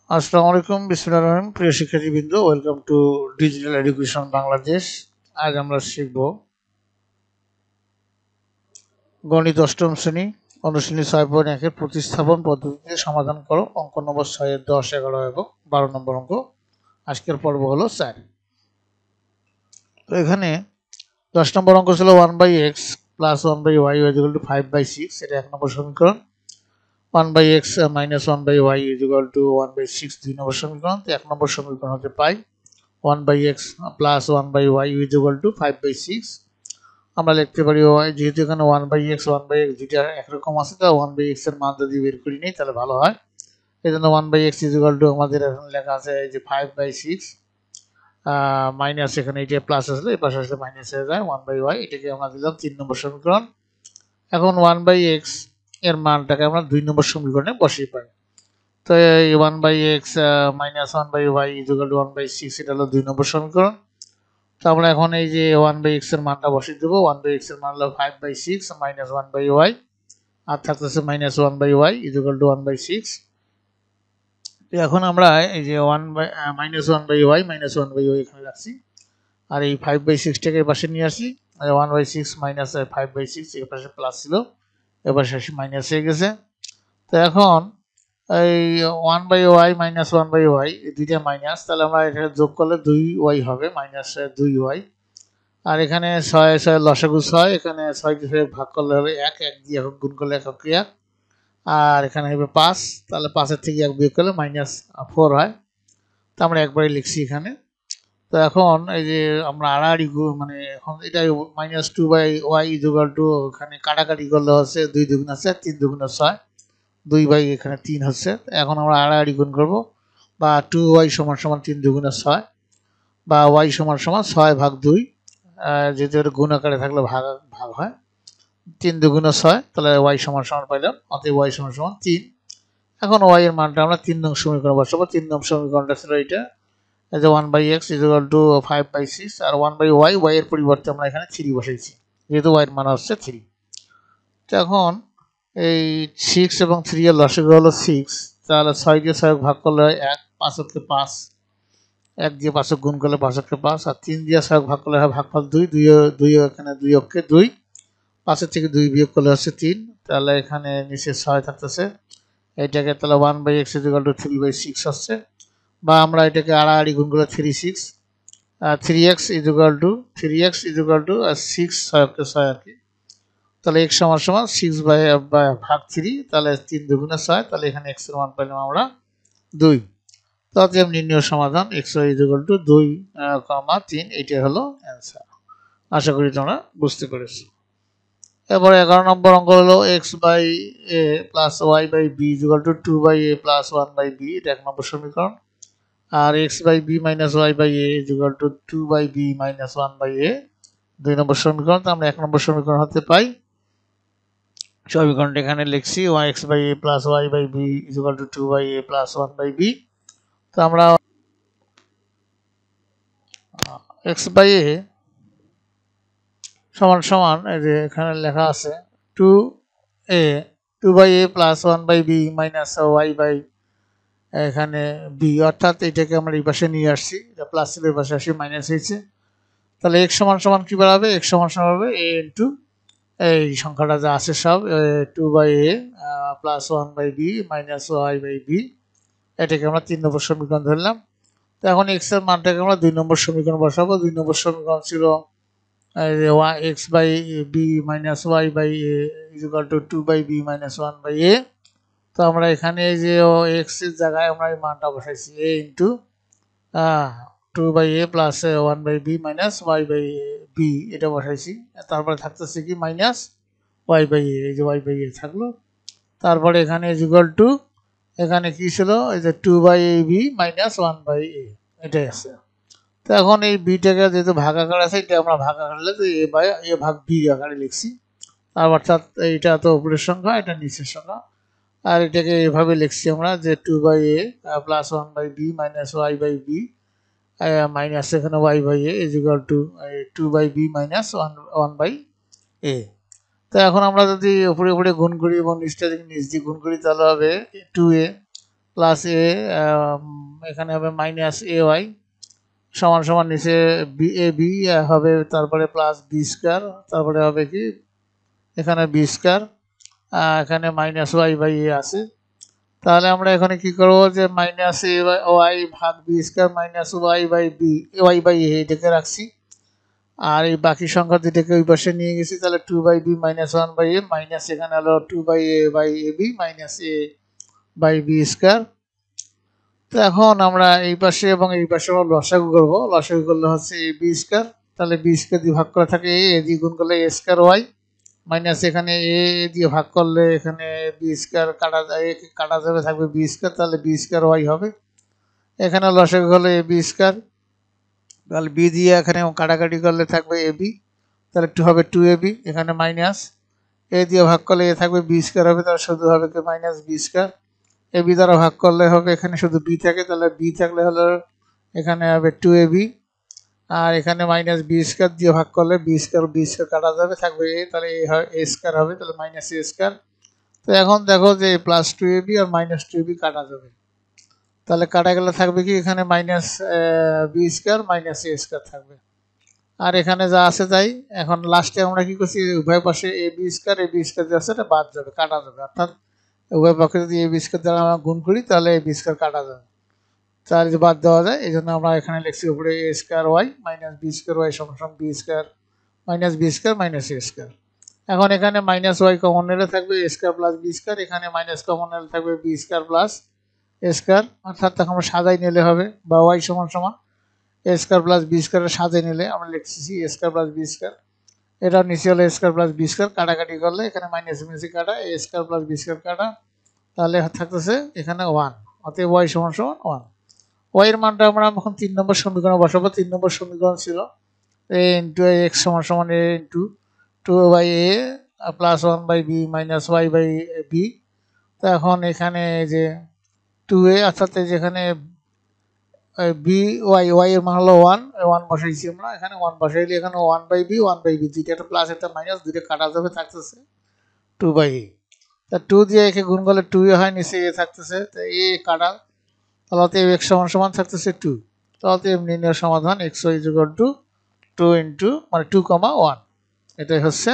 আসসালামু আলাইকুম বিসমিল্লাহির রহমানির রহিম। প্রিয় শিক্ষার্থীবৃন্দ, welcome to digital education Bangladesh. আজ আমরা শিখব গণিত অষ্টম শ্রেণী অনুশীলনী 6.1 এর প্রতিস্থাপন পদ্ধতিতে সমাধান করো। অঙ্ক নম্বর 6 এর 10, 11 এবং 12 নম্বর অঙ্ক। আজকের পর্ব হলো 4। তো এখানে 10 নম্বর অঙ্ক ছিল 1/x plus 1/y equal to 5/6। এটা 1 নম্বর সমীকরণ। 1/x minus 1/y is equal to 1/6 2 নম্বর সমীকরণ। তো 1 নম্বর সমীকরণ হতে পাই 1/x plus 1/y is equal to 5/6। আমরা লিখতে পারি y, যেহেতু এখানে 1/x 1/x দুইটা একরকম আছে, তো 1/x এর মান যদি বের করি নিই তাহলে ভালো হয়। এই জন্য 1/x is equal to আমাদের এখন লেখা আছে এই যে 5/6 মাইনাস, এখানে এটা প্লাস আসলে এই পাশে আসলে মাইনাস হয়ে যায় 1/y। এটাকে আমরা দিলাম 3 নম্বর সমীকরণ। এখন 1/x এর মানটাকে আমরা 2 নম্বর সমীকরণে বসিয়ে পাই। তো এই 1/x minus 1/y is equal to 1/6, এটা হলো 2 নম্বর সমীকরণ। তো আমরা এখন এই যে 1/x এর মানটা বসিয়ে দেবো। 1/x এর মান হলো 5/6 minus 1/y, আর থাকতেছে minus 1/y is equal to 1/6। তো এখন আমরা এই যে minus 1/y এখানে রাখছি, আর এই 5/6টাকে এই পাশে নিয়ে আসি। 1/6 minus 5/6 এর পাশে প্লাস ছিল, এবার শেষে মাইনাস হয়ে গেছে। তো এখন এই 1/y minus 1/y দুইটা মাইনাস, তাহলে আমরা এখানে যোগ করলে 2y হবে, মাইনাস 2y। আর এখানে 6 6 লসাগু 6, এখানে 6 কে ভাগ করলে হবে 1, 1 দিয়ে এখন গুণ করলে একক ক্রিয়া। আর এখানে হবে 5, তাহলে 5 এর থেকে 1 বিয়োগ করলে -4 হয়। তো আমরা একবারে লিখছি এখানে। তো এখন এই যে আমরা আড়াআড়ি মানে এখন এটা -2/y ইকুয়াল টু, এখানে কাটাকাটি করলে হচ্ছে 2 দুগুণ আছে 3 দুগুণ 6, 2/, এখানে 3 হচ্ছে। এখন আমরা আড়াআড়ি গুণ করব, বা 2y = 3 দুগুণ 6, বা y = 6/2। যেহেতু এটা গুণ আকারে থাকলে ভাগ ভাগ হয়, 3 দুগুণ 6, তাহলে y = পাইলাম, অতএব y = 3। এখন y এর মানটা আমরা 3 নং সমীকরণে বসাবো। 3 নং সমীকরণটা ছিল এটা, এই যে 1/x = 5/6, আর 1/y, y এর পরিবর্তে আমরা এখানে 3 বসাইছি, যেহেতু y এর মান হচ্ছে 3। তো এখন এই 6 এবং 3 এর লসাগু হলো 6, তাহলে 6 দিয়ে 6 ভাগ করলে 1, 5 কে 5, 1 দিয়ে 5 গুণ করলে 5 কে 5, আর 3 দিয়ে 6 ভাগ করলে হয় ভাগফল 2, 2 এখানে 2 অক্ষে 2, 5 এর থেকে 2 বিয়োগ করলে হচ্ছে 3, তাহলে এখানে নিচে 6 থাকতেছে। এটাকে তাহলে 1/x = 3/6 হচ্ছে, বা আমরা এটাকে আড়াআড়ি গুণ করলে 3/6, 3x = 6 6 অক্ষে 6 আর কি। তাহলে x = 6/3, তাহলে 3 দুগুণে 6, তাহলে এখানে x এর মান পেলাম আমরা 2। তো অতএব নির্ণয় সমাধান x = 2, 3, এইটাই হলো অ্যান্সার। আশা করি তোমরা বুঝতে পেরেছো। এবার 11 নম্বর অঙ্ক হলো x/a + y/b = 2/a + 1/b, এটা 1 নম্বর সমীকরণ। আর x/b - y/a = 2/b - 1/a, 2 নম্বর সমীকরণ। তো আমরা 1 নম্বর সমীকরণ হতে পাই, সমীকরণটা এখানে লিখছি, x/a + y/b = 2/a + 1/b। তো আমরা x/a সমান এই যে এখানে লেখা আছে 2/a + 1/b - y/, এখানে b, অর্থাৎ এটাকে আমরা এই পাশে নিয়ে আসছি, এটা প্লাস ছিল এই পাশে আসি মাইনাস হয়েছে। তাহলে x সমান কি বাড়াবে, x সমান হবে a ইনটু এই সংখ্যাটা যা আছে সব 2/a + 1/b - y/b, এটাকে আমরা 3 নম্বর সমীকরণ ধরলাম। তো এখন x এর মানটাকে আমরা 2 নম্বর সমীকরণ বসাবো। 2 নম্বর সমীকরণ ছিল x/b - y/a = 2/b - 1/a। তো আমরা এখানে যে x এর জায়গায় আমরা এই মানটা বসাইছি a into 2/a + 1/b - y/b, এটা বসাইছি। তারপরে থাকতেছে কি মাইনাস y/a, এই যে y/a থাকলো। তারপরে এখানে ইকুয়াল টু, এখানে কি ছিল, এই যে 2/ab - 1/a, এটাই আছে। তো এখন এই বিটাকে যেহেতু ভাগ আকার আছে, এটা আমরা ভাগ আকারে তো a ভাগ b আকারে লিখছি। আর অর্থাৎ এইটা তো উপরের সংখ্যা, এটা নিচের সংখ্যা। আর এটাকে এভাবে লিখছি আমরা যে 2/a + 1/b - y/b মাইনাস এখানে y/a = 2/b - 1/a। তো এখন আমরা যদি উপরে উপরে গুণ করি এবং নিচটা যদি নিচ দিয়ে গুণ করি, তাহলে হবে 2a প্লাস এ, এখানে হবে মাইনাস এ ওয়াই সমান সমান নিচে বি এ বি হবে, তারপরে প্লাস বি স্কোয়ার, তারপরে হবে কি এখানে বি স্কোয়ার, এখানে মাইনাস ওয়াই বাই এ আছে। তাহলে আমরা এখানে কি করবো যে মাইনাস এ ওয়াই ভাগ B square minus Y by B Y by A এটাকে রাখছি, আর এই বাকি সংখ্যা দুটাকে ওই পাশে নিয়ে গেছি। তাহলে two by B minus one by A minus এখানে হলো two by A by A B minus A by B square. তো এখন আমরা এই পাশে এবং এই পাশে লসাগু করবো, লসাগু করলে হচ্ছে এ বি স্কোয়ার, তাহলে বি স্কোয়ার দিয়ে ভাগ করা থাকে এ দিয়ে গুণ করলে এ স্কোয়ার ওয়াই মাইনাস এখানে এ দিয়ে ভাগ করলে এখানে বি স্কোয়ার কাটা যায়, কাটা যাবে থাকবে বি স্কোয়ার, তাহলে বি স্কোয়ার ওয়াই হবে। এখানে লসাগু হলো এ বি স্কোয়ার, তাহলে বি দিয়ে এখানে কাটাকাটি করলে থাকবে এ বি, তাহলে টু হবে টু এ বি, এখানে মাইনাস এ দিয়ে ভাগ করলে এ থাকবে বি স্কোয়ার হবে, তাহলে শুধু হবে কি minus B square. A B দ্বারা ভাগ করলে হবে এখানে শুধু বি থাকে, তাহলে বি থাকলে হলো এখানে হবে টু এ বি, আর এখানে মাইনাস বি স্কোয়ার দিয়ে ভাগ করলে বি স্কোয়ার কাটা যাবে থাকবে এ, তাহলে এ হয় এ স্কোয়ার হবে, তাহলে মাইনাস এ স্কোয়ার। তো এখন দেখো যে plus two A B R minus two A B কাটা যাবে, তাহলে কাটা গেলে থাকবে কি এখানে minus B square minus A square থাকবে, আর এখানে যা আছে তাই। এখন লাস্টে আমরা কি করছি উভয় পাশে এ বি স্কোয়ার যে আছে এটা বাদ যাবে, কাটা যাবে, অর্থাৎ উভয় পক্ষে যদি এ বি স্কোয়ার দ্বারা আমরা গুণ করি তাহলে এ বি স্কোয়ার কাটা যাবে, তার যে বাদ দেওয়া যায়, এই জন্য আমরা এখানে লিখছি উপরে A square Y minus B square Y সমান B square minus B square minus A square. এখন এখানে মাইনাস ওয়াই কমন নিলে থাকবে A square plus B square, এখানে মাইনাস কমন নিলে থাকবে B square plus A square, অর্থাৎ তখন আমরা সাজাই নিলে হবে, বা ওয়াই সমান সমান এ স্কোয়ার প্লাস বি স্কোয়ার সাজাই নিলে আমরা লিখছি এ স্কোয়ার প্লাস বি স্কোয়ার, এটা নিচে হলো এ স্কোয়ার প্লাস বি স্কোয়ার, কাটাকাটি করলে এখানে মাইনাস মাইনাসি কাটা এ স্কোয়ার প্লাস বি স্কোয়ার কাটা, তাহলে থাকতেছে এখানে ওয়ান, অতএব ওয়াই সমান সমান ওয়ান। ওয়াই এর মানটা আমরা এখন 3 নম্বর সমীকরণে বসাবো। 3 নম্বর সমীকরণ ছিল এ ইন্টু এক্স সমান সমান A into two by A plus one by B minus Y by B. তো এখন এখানে যে টু এ অর্থাৎ যেখানে বি ওয়াই ওয়াই এর মান হলো ওয়ান, ওয়ান বসাইছি আমরা, এখানে ওয়ান বসাইলে এখানে ওয়ান বাই বি দুইটা, একটা প্লাস একটা মাইনাস দুইটা কাটা যাবে, থাকতেছে টু বাই এ। তা টু দিয়ে একে গুণ করলে টু এ হয়, নিচে এ থাকতেছে, তো এ কাটা, তাহলে এক্স সমান সমান থাকতেছে টু, তাহলে নির্ণয় সমাধান X Y equal to two into মানে 2,1, এটাই হচ্ছে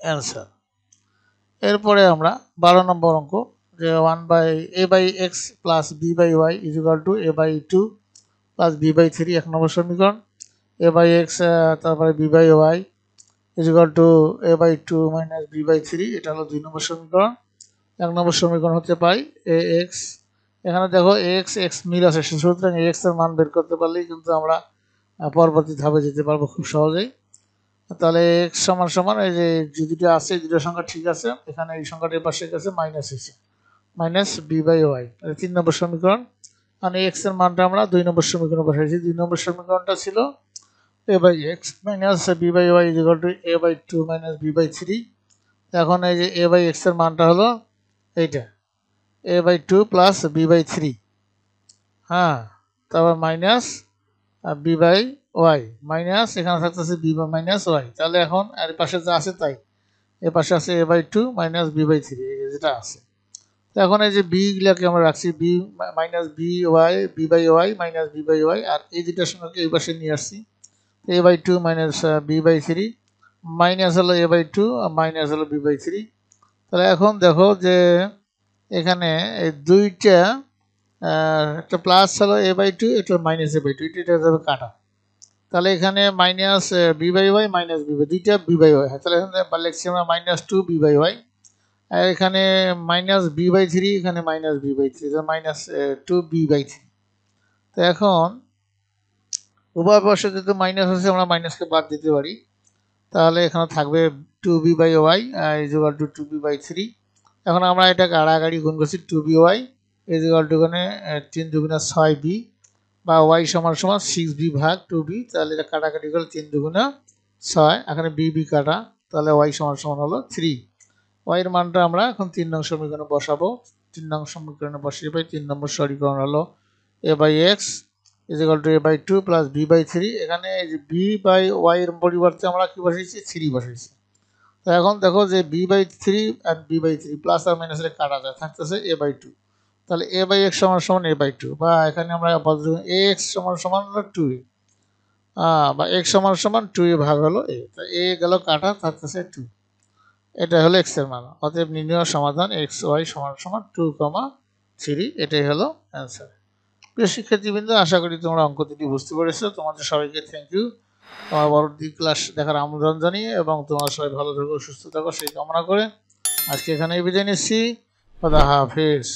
অ্যান্সার। এরপরে আমরা 12 নম্বর অঙ্ক, যে one by A by X plus B by Y equal to A by two plus B by three, 1 নম্বর সমীকরণ। এ বাই এক্স তারপরে B by Y equal to A by two minus B by three, এটা হলো 2 নম্বর সমীকরণ। 1 নম্বর সমীকরণ হতে পাই এ x, এখানে দেখো এক্স এক্স মিল আছে, সুতরাং এক্স এর মান বের করতে পারলেই কিন্তু আমরা পরবর্তী ধাপে যেতে পারবো খুব সহজেই। তাহলে এক্স সমান সমান এই যে দুটো আছে, দুটো সংখ্যা ঠিক আছে, এখানে এই সংখ্যাটার পাশে গেছে মাইনাস এসে মাইনাস বি বাই ওয়াই, 3 নম্বর সমীকরণ। মানে এক্স এর মানটা আমরা 2 নম্বর সমীকরণে বসাইছি। 2 নম্বর সমীকরণটা ছিল A by X minus B by Y equal to A by two minus B by three. এখন এই যে এ বাই এক্স এর মানটা হলো এইটা A by two plus B by three, হ্যাঁ, তারপর minus B by Y minus এখানে থাকতেছে বি বাই মাইনাস ওয়াই। তাহলে এখন এর পাশে যা আছে তাই, এর পাশে আছে A by two minus B by three যেটা আছে। তো এখন এই যে বি গুলাকে আমরা রাখছি B minus B Y B by Y minus B by Y, আর এই দুটার সঙ্গে এই পাশে নিয়ে আসছি A by two minus B by three, minus হলো এ বাই টু মাইনাস হলো বি বাই থ্রি। তাহলে এখন দেখো যে এখানে এই দুইটা একটা প্লাস হলো এ বাই টু, একটা মাইনাস এ বাই টু, এটা যাবে কাটা। তাহলে এখানে minus B by Y minus B by দুইটা বি বাই ওয়াই, তাহলে এখানে লিখছি আমরা minus two B by Y, আর এখানে মাইনাস বি বাই থ্রি, এখানে minus B by three, minus two B by three. তো এখন উভয় পাশে যেহেতু মাইনাস আছে আমরা মাইনাসকে বাদ দিতে পারি, তাহলে এখানে থাকবে two B by Y equal to two B by three. এখন আমরা এটা কাড়াকাড়ি গুণ করছি two B Y equal to এখানে 3 দুগুণা 6b বা ওয়াই সমান সমান 6b ভাগ 2b, তাহলে এটা কাটাকাটি করলে 3 দুগুণা 6, এখানে বি কাটা, তাহলে ওয়াই সমান সমান হলো 3। ওয়াই এর মানটা আমরা এখন 3 নং সমীকরণে বসাবো। 3 নং সমীকরণে বসিয়ে পাই 3 নম্বর সমীকরণ হলো A by X equal to A by two plus B by three. এখানে বি বাই ওয়াই এর পরিবর্তে আমরা কি বসাইছি 3 বসাইছি। তো এখন দেখো যে বি বাই থ্রি আর বি বাই থ্রি প্লাস আর মাইনাস কাটা যায়, থাকতেছে এ বাই টু, তাহলে a বাই x সমান সমান a বাই 2, বা এখানে আমরা ax সমান সমান হলো 2a, বা x সমান সমান 2a ভাগ হলো a, তো a গেল কাটা, থাকতেছে 2। এটা হলো x এর মান। অতএব নির্ণয় সমাধান xy সমান সমান 2,3। এটাই হলো অ্যান্সার। প্রিয় শিক্ষার্থীবৃন্দ, আশা করি তোমরা অঙ্ক দুটি বুঝতে পেরেছো। তোমাদের সবাইকে থ্যাংক ইউ। তোমার পরবর্তী ক্লাস দেখার আমন্ত্রণ জানিয়ে এবং তোমরা সবাই ভালো থাকো, সুস্থ থাকো সেই কামনা করে আজকে এখানেই বিদায় নিচ্ছি। খোদা হাফেজ।